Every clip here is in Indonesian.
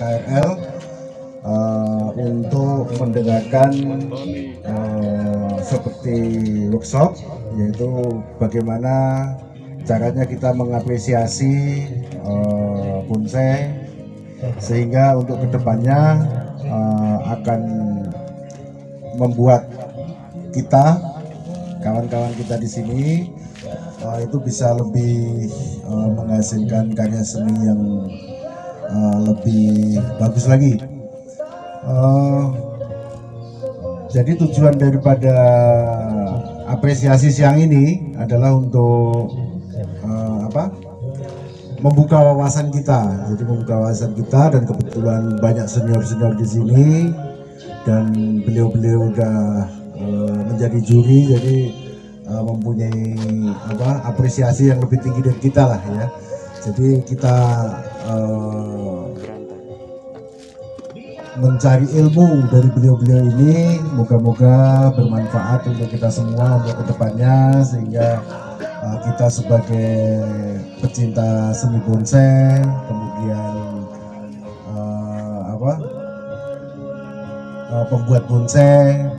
KRL untuk mendengarkan seperti workshop, yaitu bagaimana caranya kita mengapresiasi bonsai sehingga untuk kedepannya akan membuat kita, kawan-kawan kita di sini itu bisa lebih menghasilkan karya seni yang lebih bagus lagi. Jadi tujuan daripada apresiasi siang ini adalah untuk membuka wawasan kita. Jadi membuka wawasan kita, dan kebetulan banyak senior-senior di sini dan beliau-beliau udah menjadi juri, jadi mempunyai apresiasi yang lebih tinggi dari kita lah ya. Jadi kita mencari ilmu dari beliau-beliau ini, moga-moga bermanfaat untuk kita semua untuk kedepannya, sehingga kita sebagai pecinta seni bonsai, kemudian pembuat bonsai,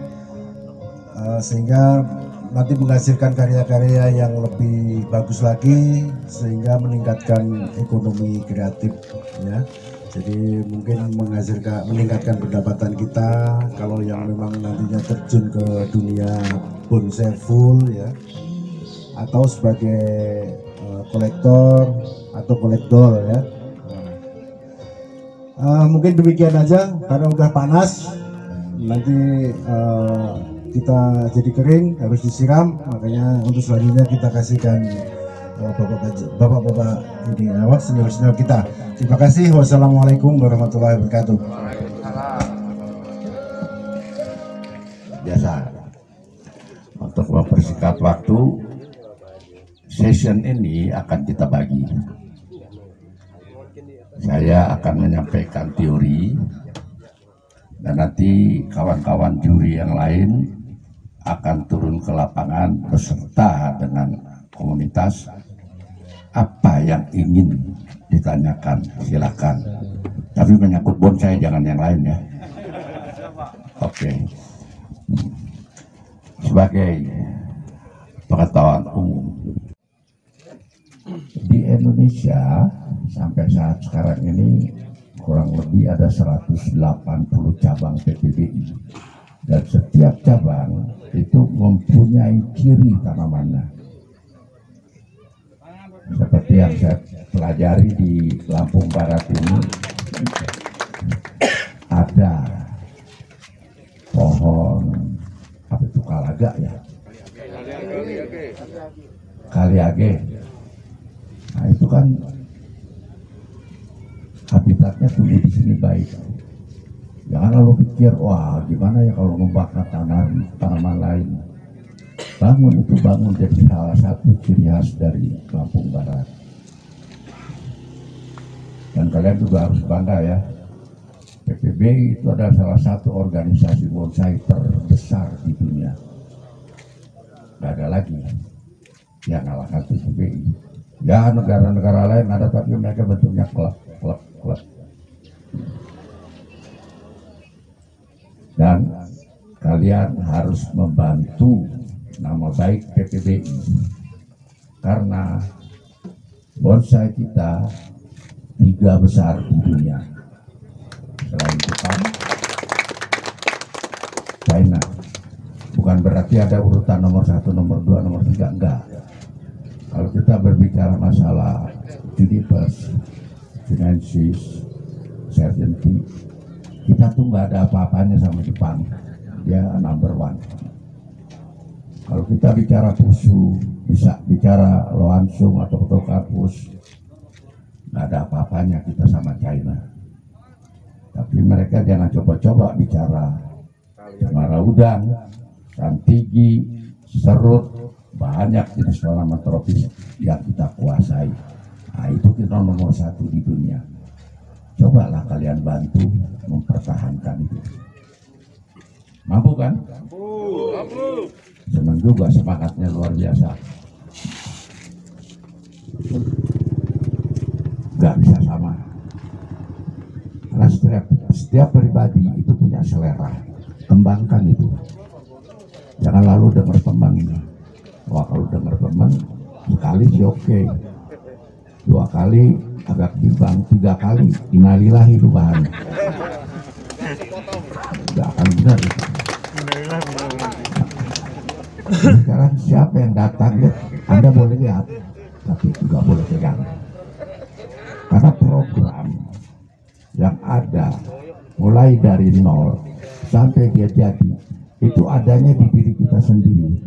sehingga nanti menghasilkan karya-karya yang lebih bagus lagi, sehingga meningkatkan ekonomi kreatif ya. Jadi mungkin meningkatkan pendapatan kita kalau yang memang nantinya terjun ke dunia bonsai full ya, atau sebagai kolektor atau kolektor ya. Mungkin demikian aja karena udah panas, nanti kita jadi kering, harus disiram, makanya untuk selanjutnya kita kasihkan bapak-bapak ini senior-senior kita. Terima kasih. Wassalamualaikum warahmatullahi wabarakatuh. Biasa untuk mempersingkat waktu, session ini akan kita bagi. Saya akan menyampaikan teori, dan nanti kawan-kawan juri yang lain akan turun ke lapangan beserta dengan komunitas. Apa yang ingin ditanyakan silakan, tapi menyangkut bonsai jangan yang lain ya. Oke. Sebagai pengetahuan umum, di Indonesia sampai saat sekarang ini kurang lebih ada 180 cabang PPBI, dan setiap cabang itu mempunyai ciri tanamannya. Seperti yang saya pelajari di Lampung Barat ini, ada pohon apa itu, kalaga ya, kaliage. Nah itu kan habitatnya tumbuh di sini baik. Jangan lalu pikir wah gimana ya kalau membakar tanaman lain. Bangun jadi salah satu ciri khas dari Lampung Barat. Dan kalian juga harus bangga ya, PPBI itu adalah salah satu organisasi bonsai terbesar di dunia. Gak ada lagi yang ngalahkan PPBI. Ya negara-negara lain ada, tapi mereka bentuknya klub. Dan kalian harus membantu nama baik PPBI, karena bonsai kita 3 besar di dunia selain Jepang, China. Bukan berarti ada urutan nomor 1, nomor 2, nomor 3, enggak. Kalau kita berbicara masalah Junipers, Sinensis, Sargenti, kita tuh nggak ada apa-apanya sama Jepang, dia number 1. Kalau kita bicara Fusu, bisa bicara Loansung atau Tokarpus, nggak ada apa-apanya kita sama China. Tapi mereka jangan coba-coba bicara cemara udang, santigi, serut, banyak jenis tanaman tropis yang kita kuasai. Nah itu kita nomor 1 di dunia. Cobalah kalian bantu mempertahankan itu. Mampu kan? Mampu. Senang juga, semangatnya luar biasa. Gak bisa sama. Karena Setiap pribadi itu punya selera, kembangkan itu. Jangan lalu dengar teman. Wah, kalau dengar teman sekali sih oke, 2 kali agak bimbang, 3 kali innalillahi itu bahan. Nggak akan benar. Sekarang siapa yang datang ya, Anda boleh lihat, tapi nggak boleh pegang. Karena program yang ada mulai dari nol sampai dia jadi itu adanya di diri kita sendiri,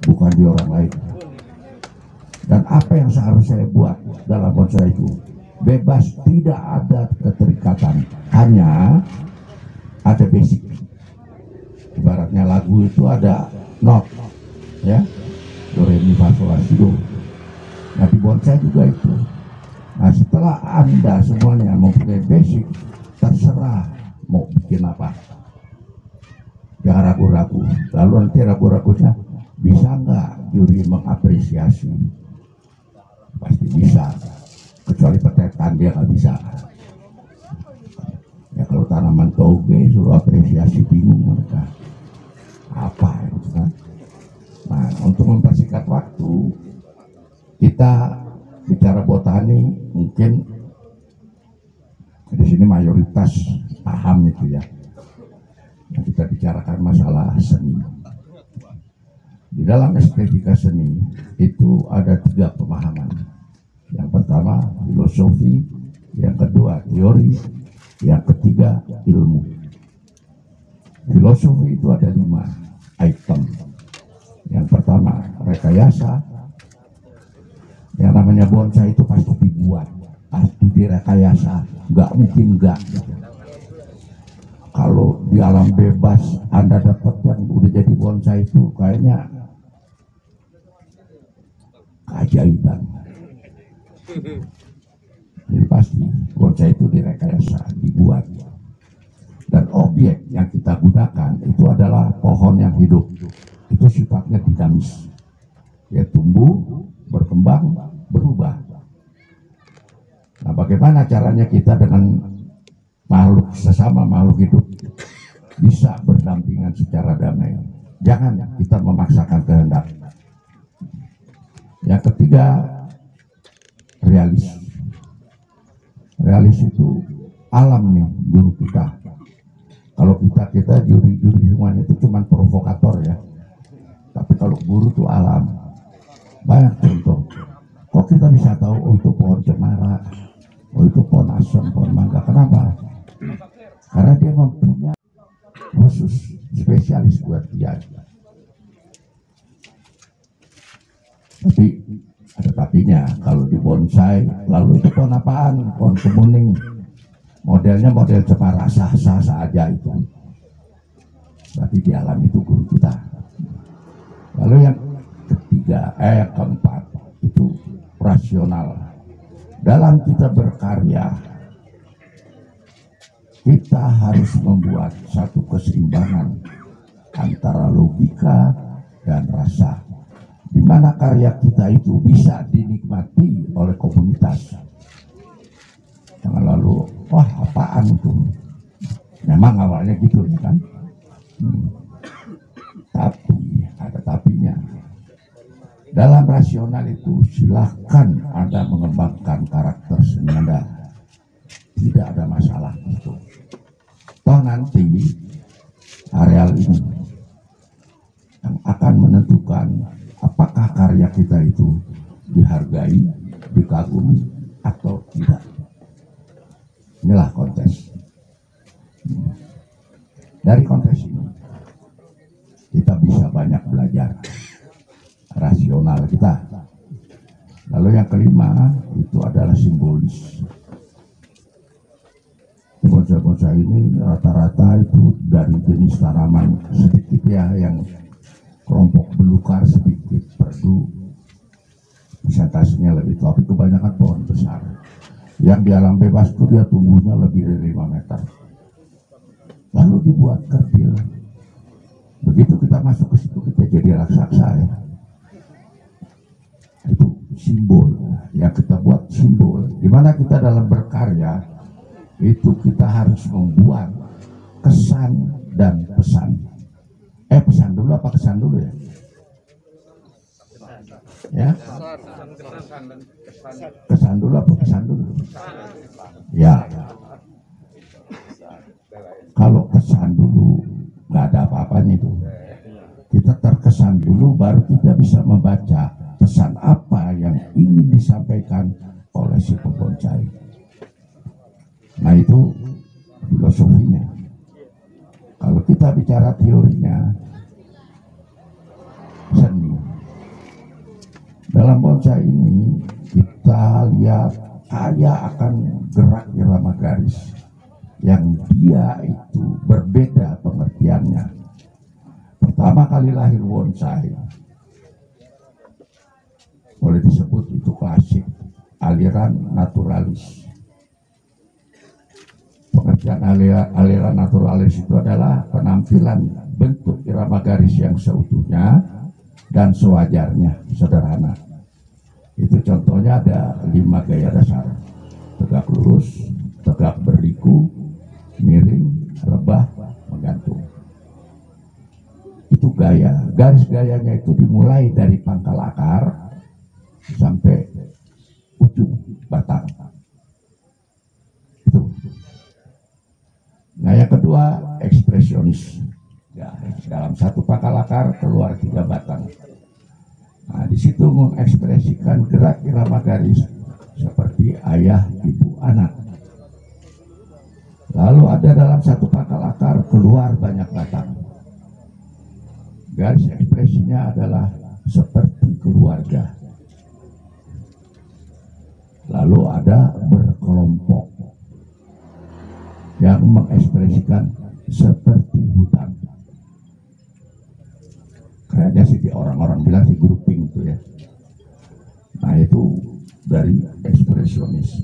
bukan di orang lain. Dan apa yang seharusnya saya buat dalam bonsai itu bebas, tidak ada keterikatan, hanya ada basic. Ibaratnya lagu itu ada not, ya, do re mi fa sol la si do. Nah di bonsai juga itu. Nah setelah Anda semuanya mempunyai basic, terserah mau bikin apa. Jangan ragu-ragu. Lalu nanti ragu-ragunya, bisa nggak juri mengapresiasi? Pasti bisa. Kecuali petetan dia nggak bisa. Ya kalau tanaman toge suruh apresiasi bingung mereka. Apa itu kan? Nah untuk mempersingkat waktu, kita bicara botani mungkin di sini mayoritas paham itu ya. Nah, kita bicarakan masalah seni. Di dalam estetika seni itu ada 3 pemahaman. Yang pertama filosofi, yang kedua teori, yang ketiga ilmu. Filosofi itu ada 5 item. Yang pertama rekayasa. Yang namanya bonsai itu pasti dibuat, pasti direkayasa, nggak mungkin nggak. Kalau di alam bebas Anda dapat yang udah jadi bonsai itu kayaknya keajaiban. Jadi pasti bonsai itu direkayasa, dibuat. Dan objek yang kita gunakan itu adalah pohon yang hidup. Itu sifatnya dinamis. Ya tumbuh, berkembang, berubah. Nah bagaimana caranya kita dengan makhluk sesama makhluk hidup bisa berdampingan secara damai? Jangan kita memaksakan kehendak. Yang ketiga realis. Realis itu alam nih guru kita. Kalau kita juri-juri semuanya itu cuma provokator ya. Tapi kalau guru itu alam. Banyak contoh. Kok kita bisa tahu oh itu pohon cemara, oh itu pohon asam, pohon mangga. Kenapa? Karena dia mempunyai khusus spesialis buat dia. Tapi ada tapinya. Kalau di bonsai, lalu itu pohon apaan? Pohon kemuning. Modelnya model cemara, sah-sah saja itu. Tapi di alam itu guru kita. Lalu yang ketiga, yang keempat itu rasional. Dalam kita berkarya, kita harus membuat satu keseimbangan antara logika dan rasa, di mana karya kita itu bisa dinikmati oleh komunitas. Jangan lalu, wah apaan itu? Memang awalnya gitu ya kan? Tapi ada tapinya. Dalam rasional itu silahkan Anda mengembangkan karakter seni Anda, tidak ada masalah itu. Toh nanti areal ini yang akan menentukan apakah karya kita itu dihargai, dikagumi atau tidak. Inilah kontes. Dari kontes ini kita bisa banyak belajar rasional kita. Lalu yang kelima itu adalah simbolis. Bonsai-bonsai ini rata-rata itu dari jenis tanaman sedikit ya, yang kelompok belukar sedikit, perdu persentasenya lebih, tapi kebanyakan pohon besar. Yang di alam bebas itu dia tumbuhnya lebih dari 5 meter. Lalu dibuat kerdil. Begitu kita masuk ke situ kita jadi raksasa ya. Itu simbol yang kita buat, simbol. Dimana kita dalam berkarya itu kita harus membuat kesan dan pesan. Pesan dulu apa kesan dulu ya? Ya, kesan dulu apa pesan dulu? Ya, kalau kesan dulu nggak ada apa-apanya itu. Kita terkesan dulu, baru kita bisa membaca pesan apa yang ingin disampaikan oleh si pembonsai. Nah, itu filosofinya. Kalau kita bicara teorinya, seni. Dalam bonsai ini kita lihat kaya akan gerak irama garis yang dia itu berbeda pengertiannya. Pertama kali lahir bonsai, boleh disebut itu klasik, aliran naturalis. Pengertian aliran naturalis itu adalah penampilan bentuk irama garis yang seutuhnya dan sewajarnya, sederhana. Itu contohnya ada 5 gaya dasar: tegak lurus, tegak berliku, miring, rebah, menggantung. Itu gaya. Garis gayanya itu dimulai dari pangkal akar sampai ujung batang. Itu. Nah, yang kedua, ekspresionis. Ya, dalam satu pangkal akar keluar 3 batang. Nah, di situ mengekspresikan gerak irama garis seperti ayah, ibu, anak. Lalu ada dalam satu pangkal akar keluar banyak batang. Garis ekspresinya adalah seperti keluarga. Lalu ada berkelompok yang mengekspresikan seperti hutan. Kayaknya sih orang-orang bilang sih grouping itu ya. Nah, itu dari ekspresionis.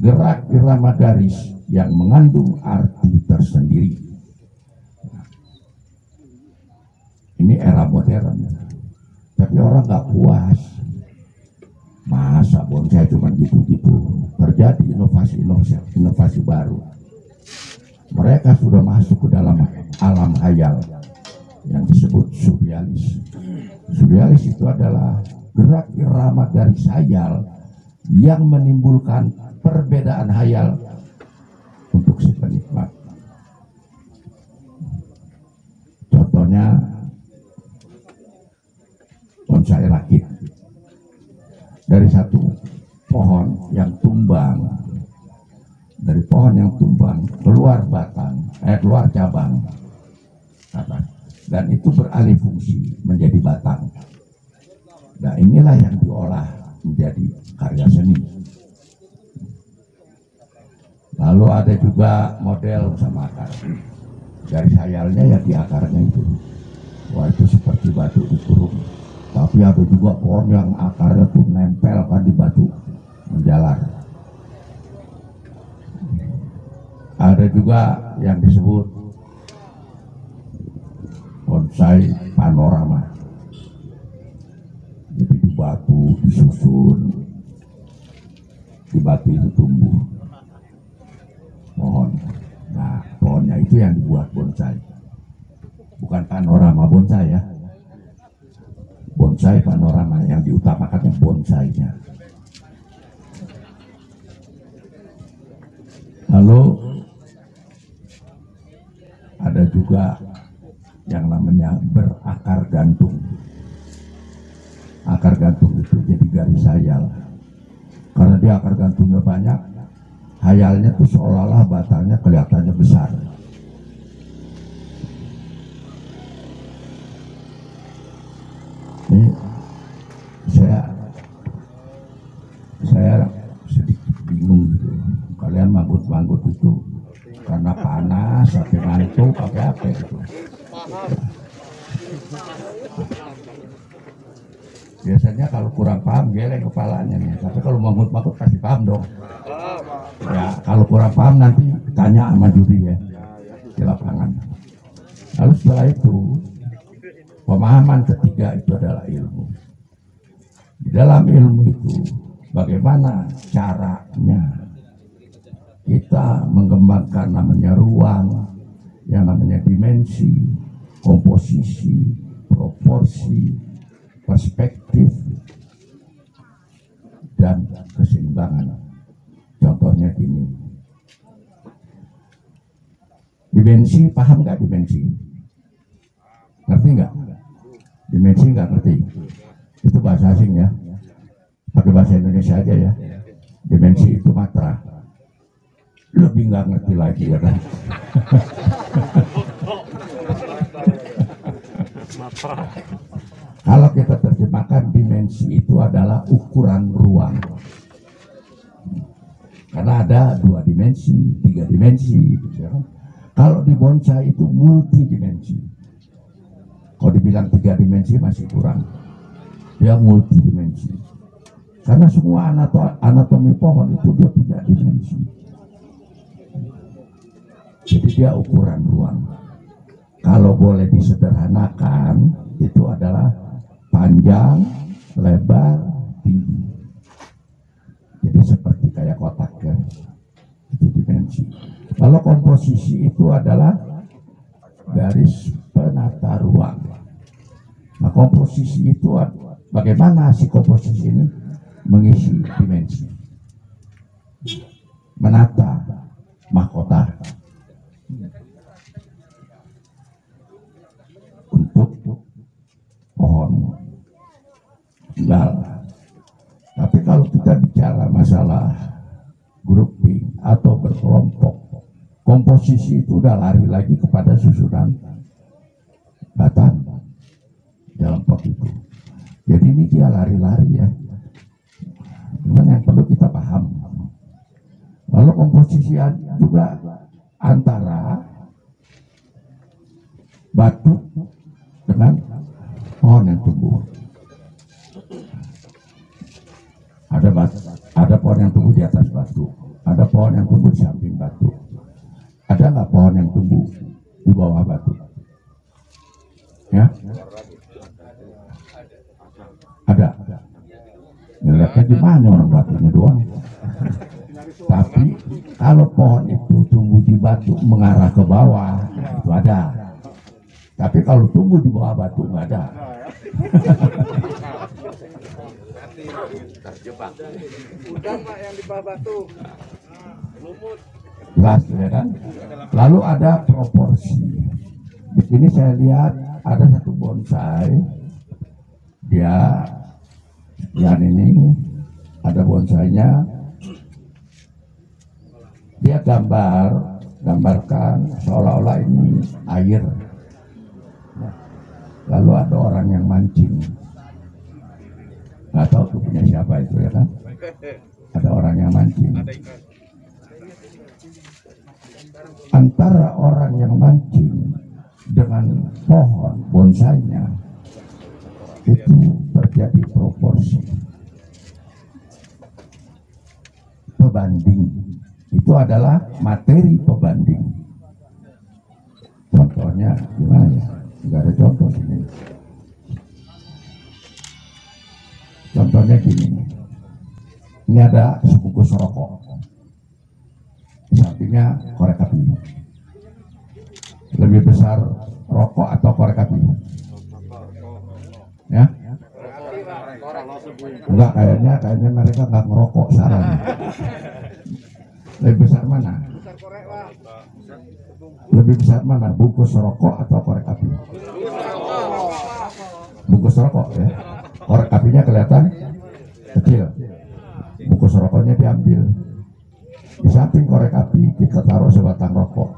Gerak irama garis yang mengandung arti tersendiri. Ini era modern, tapi orang nggak puas. Masa bonsai cuma gitu-gitu? Terjadi inovasi baru. Mereka sudah masuk ke dalam alam hayal yang disebut surrealis. Surrealis itu adalah gerak irama garis hayal yang menimbulkan perbedaan hayal untuk si penikmat. Contohnya bonsai rakit. Dari satu pohon yang tumbang, dari pohon yang tumbang keluar batang, keluar cabang, dan itu beralih fungsi menjadi batang. Nah, inilah yang diolah menjadi karya seni. Lalu ada juga model sama akar. Garis hayalnya ya di akarnya itu. Wah, itu seperti batu dikurung. Tapi ada juga pohon yang akarnya tuh nempel kan di batu, menjalar. Ada juga yang disebut bonsai panorama. Jadi di batu disusun, di batu itu tumbuh pohon. Nah, pohonnya itu yang dibuat bonsai. Bukan panorama bonsai ya. Bonsai panorama yang diutamakan yang bonsainya. Lalu ada juga yang namanya berakar gantung. Akar gantung itu jadi garis hayal. Karena dia akar gantungnya banyak, hayalnya tuh seolah-olah batangnya kelihatannya besar. Ini saya sedikit bingung gitu. Kalian manggut-manggut itu karena panas, sampai ngantuk, pakai apa gitu. Biasanya kalau kurang paham geleng kepalanya nih, tapi kalau manggut-manggut pasti paham dong. Ya, kalau kurang paham nanti tanya sama juri ya di lapangan. Lalu setelah itu pemahaman ketiga itu adalah ilmu. Di dalam ilmu itu bagaimana caranya kita mengembangkan namanya ruang, yang namanya dimensi, komposisi, proporsi, perspektif, dan keseimbangan. Contohnya gini, dimensi, paham nggak dimensi? Ngerti nggak? Dimensi nggak ngerti? Itu bahasa asing ya, pakai bahasa Indonesia aja ya. Dimensi itu matra. Lebih nggak ngerti lagi ya kan? Kalau kita terjemahkan, dimensi itu adalah ukuran ruang. Karena ada 2 dimensi, 3 dimensi. Ya kan? Kalau di bonsai itu multidimensi. Kalau dibilang 3 dimensi masih kurang. Dia multidimensi. Karena semua anatomi pohon itu dia punya dimensi. Jadi dia ukuran ruang. Kalau boleh disederhanakan, itu adalah panjang, lebar, tinggi. Jadi seperti kayak kotak ya. Itu dimensi. Kalau komposisi itu adalah garis penata ruang. Nah, komposisi itu bagaimana si komposisi ini mengisi dimensi, menata mahkota untuk pohon tunggal. Tapi kalau kita bicara masalah grouping atau berkelompok, komposisi itu udah lari lagi kepada susunan batang dalam pot itu. Jadi ini dia lari-lari ya. Cuman yang perlu kita paham. Lalu komposisi juga antara batu dengan pohon yang tumbuh. Ada pohon yang tumbuh di atas batu, ada pohon yang tumbuh di samping batu. Ada nggak pohon yang tumbuh di bawah batu? Ya? Ada. Ngeliatnya di mana orang batunya doang. Tapi kalau pohon itu tumbuh di batu mengarah ke bawah, itu ada. Tapi kalau tumbuh di bawah batu nggak ada. Udang Pak yang di bawah batu. Lumut. Jelas ya kan? Lalu ada proporsi. Di sini saya lihat ada satu bonsai. Dia yang ini ada bonsainya. Dia gambarkan seolah-olah ini air. Lalu ada orang yang mancing. Nggak tahu tuh punya siapa itu ya kan? Ada orang yang mancing. Antara orang yang mancing dengan pohon bonsainya itu terjadi proporsi. Pebanding itu adalah materi pebanding. Contohnya gimana ya? Nggak ada contoh sini. Contohnya gini, ini ada sebungkus rokok, di sampingnya korek api. Lebih besar rokok atau korek api? Ya? Enggak, kayaknya mereka nggak ngerokok saran. Lebih besar mana? Lebih besar mana? Bungkus rokok atau korek api? Bungkus rokok ya. Korek apinya kelihatan kecil. Bungkus rokoknya diambil. Di samping korek api kita taruh sebatang rokok.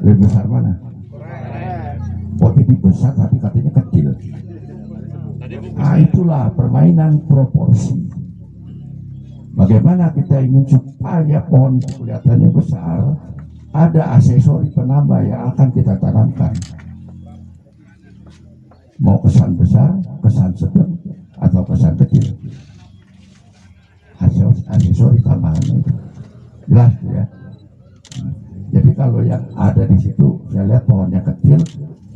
Lebih besar mana? Oh, ini besar tapi katanya kecil. Nah, itulah permainan proporsi. Bagaimana kita ingin supaya pohon itu kelihatannya besar, ada aksesori penambah yang akan kita tanamkan. Mau kesan besar, kesan sedang, atau kesan kecil. Aksesori tambahannya itu jelas ya. Jadi kalau yang ada di situ, saya lihat pohonnya kecil,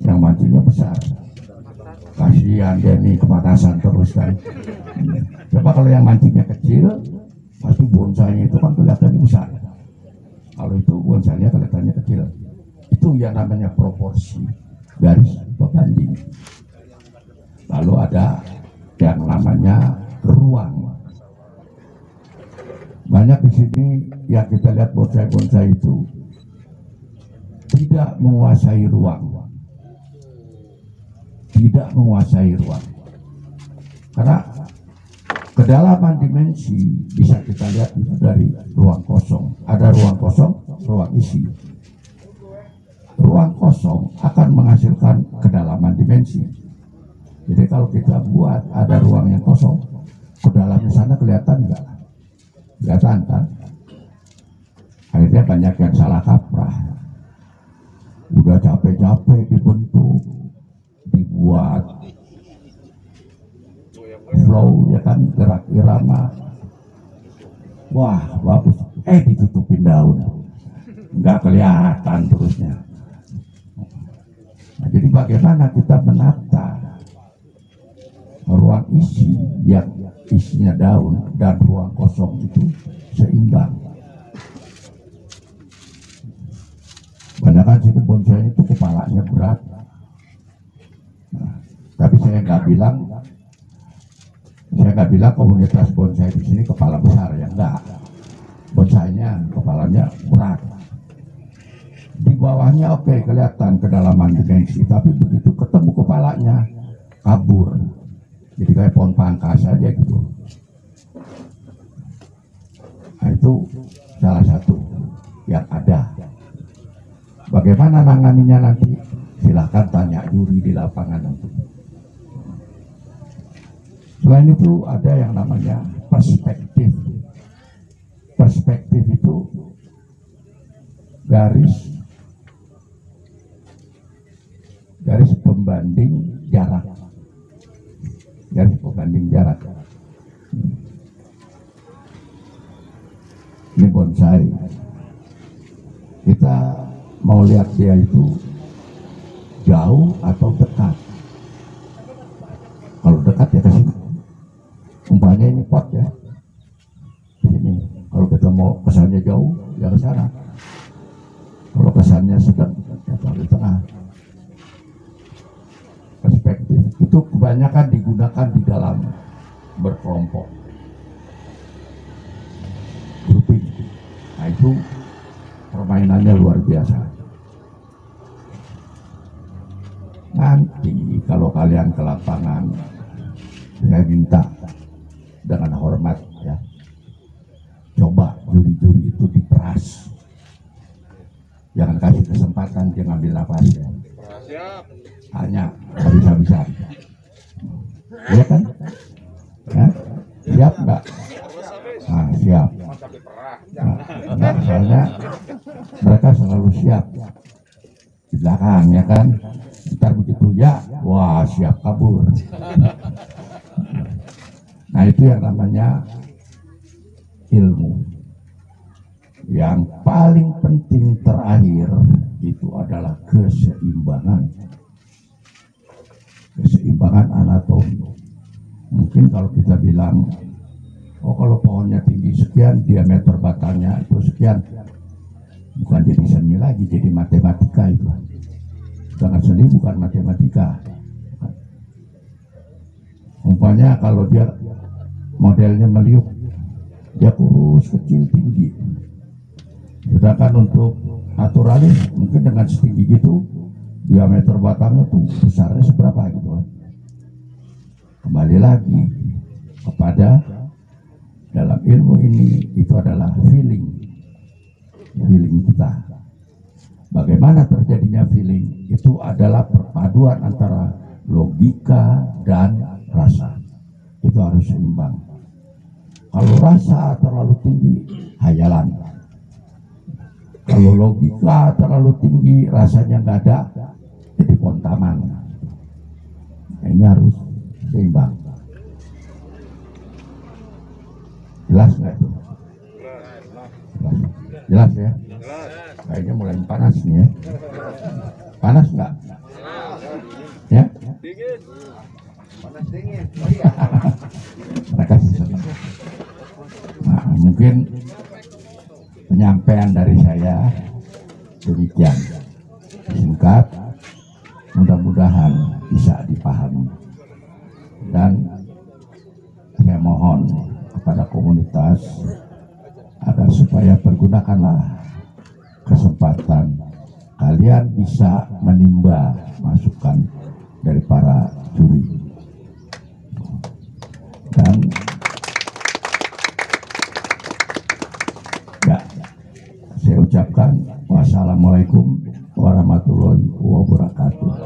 yang mancingnya besar. Kasihan dia nih kepanasan terus kan. Coba kalau yang mancingnya kecil, pasti bonsainya itu kan kelihatannya besar. Kalau itu bonsainya kelihatannya kecil. Itu yang namanya proporsi garis pembanding. Lalu ada yang namanya ruang. Banyak di sini yang kita lihat bonsai-bonsai itu tidak menguasai ruang. Tidak menguasai ruang. Karena kedalaman dimensi bisa kita lihat itu dari ruang kosong. Ada ruang kosong, ruang isi. Ruang kosong akan menghasilkan kedalaman dimensi. Jadi kalau kita buat ada ruang yang kosong, kedalamnya sana kelihatan enggak? Kelihatan kan? Akhirnya banyak yang salah kaprah. Udah capek-capek dibentuk, dibuat flow ya kan, gerak irama, wah bagus, ditutupin daun, nggak kelihatan terusnya. Nah, jadi bagaimana kita menata ruang isi yang isinya daun dan ruang kosong itu seimbang. Banyak sini bonsai itu kepalanya berat. Nah, tapi saya nggak bilang komunitas bonsai di sini kepala besar, ya enggak. Bonsainya kepalanya berat. Di bawahnya oke, kelihatan kedalaman dimensi, tapi begitu ketemu kepalanya kabur. Jadi kayak pohon pangkas aja gitu. Nah, itu salah satu yang ada. Bagaimana nanganinya nanti? Silahkan tanya juri di lapangan nanti. Selain itu ada yang namanya perspektif. Perspektif itu garis pembanding jarak. Garis pembanding jarak. Ini bonsai. Kita mau lihat dia itu jauh atau dekat. Kalau dekat ya ke sini. Umpamanya ini pot ya. Ini kalau kita mau kesannya jauh ya ke sana. Kalau kesannya sedang ya di tengah. Perspektif itu kebanyakan digunakan di dalam berkelompok. Grouping. Nah itu permainannya luar biasa. Nanti kalau kalian ke lapangan, saya minta dengan hormat ya, coba juri-juri itu diperas. Jangan kasih kesempatan dia ngambil nafas ya. Hanya habis-habisan. Iya kan? Ya? Siap nggak? Nah, siap. Nah, soalnya mereka selalu siap di belakang ya kan. Ntar begitu ya, wah siap kabur. Nah itu yang namanya ilmu. Yang paling penting terakhir itu adalah keseimbangan. Keseimbangan anatomi. Mungkin kalau kita bilang, oh kalau pohonnya tinggi sekian, diameter batangnya itu sekian, bukan jadi seni lagi, jadi matematika itu. Sedangkan seni bukan matematika. Umpamanya kalau dia modelnya meliuk, dia kurus, kecil, tinggi. Sedangkan untuk naturalis mungkin dengan setinggi gitu, diameter batangnya tuh besarnya seberapa gitu kan. Kembali lagi kepada dalam ilmu ini itu adalah feeling kita. Bagaimana terjadinya feeling? Itu adalah perpaduan antara logika dan rasa. Itu harus seimbang. Kalau rasa terlalu tinggi, hayalan. Kalau logika terlalu tinggi, rasanya nggak ada, jadi pontaman. Nah, ini harus seimbang. Jelas nggak itu? Jelas ya? Kayaknya mulai panas nih ya. Panas nggak? Ya? Dingin. Panas dingin. Mereka sih senang. Nah, mungkin penyakit penyampaian dari saya demikian, singkat, mudah-mudahan bisa dipahami. Dan saya mohon kepada komunitas agar supaya pergunakanlah kesempatan kalian bisa menimba masukan dari para juri. Dan ya, saya ucapkan wassalamualaikum warahmatullahi wabarakatuh.